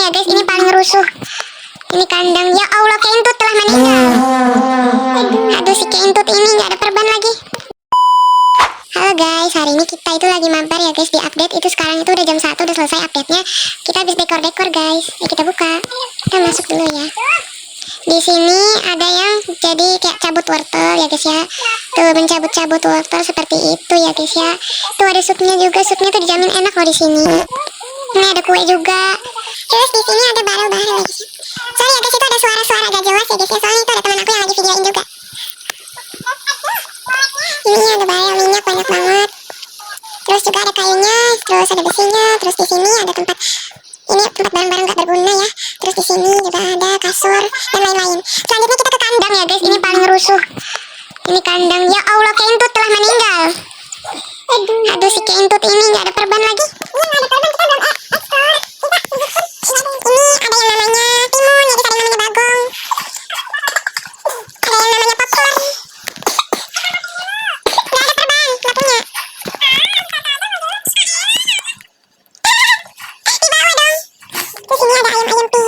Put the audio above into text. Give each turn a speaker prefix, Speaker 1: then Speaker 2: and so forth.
Speaker 1: ya guys, ini paling rusuh. Ini kandang, ya Allah, kentut telah meninggal. Aduh, si kentut ini nggak ada perban lagi. Halo guys, hari ini kita itu lagi mampir ya guys di update. Itu sekarang itu udah jam 1, udah selesai update-nya. Kita habis dekor-dekor guys. Kita buka. Kita masuk dulu ya. Di sini ada yang jadi kayak cabut wortel ya guys ya. Tuh, mencabut-cabut wortel seperti itu ya guys ya. Tuh ada supnya juga. Supnya tuh dijamin enak loh di sini. Ini ada kue juga. Terus di sini ada barel-barel ya guys. Sorry ya guys, itu ada suara-suara agak jelas ya guys ya. Soalnya itu ada teman aku yang lagi videoin juga. Ini ada barel minyak banyak banget. Terus juga ada kayunya, terus ada besinya. Terus di sini ada tempat, ini tempat barang-barang gak berguna ya. Terus di sini juga ada kasur dan lain-lain. Selanjutnya kita ke kandang ya guys. Ini paling rusuh. Ini kandang, ya Allah, kentut telah meninggal. Aduh, si kentut ini nggak ada perban lagi. Ini nggak ada perban, kita belum ekspor. Ini ada yang namanya timun, ya guys, ada yang namanya bagong, ada yang namanya popcorn. Nggak ada perban, nggak punya. Di bawah dong. Terus ini ada ayam-ayam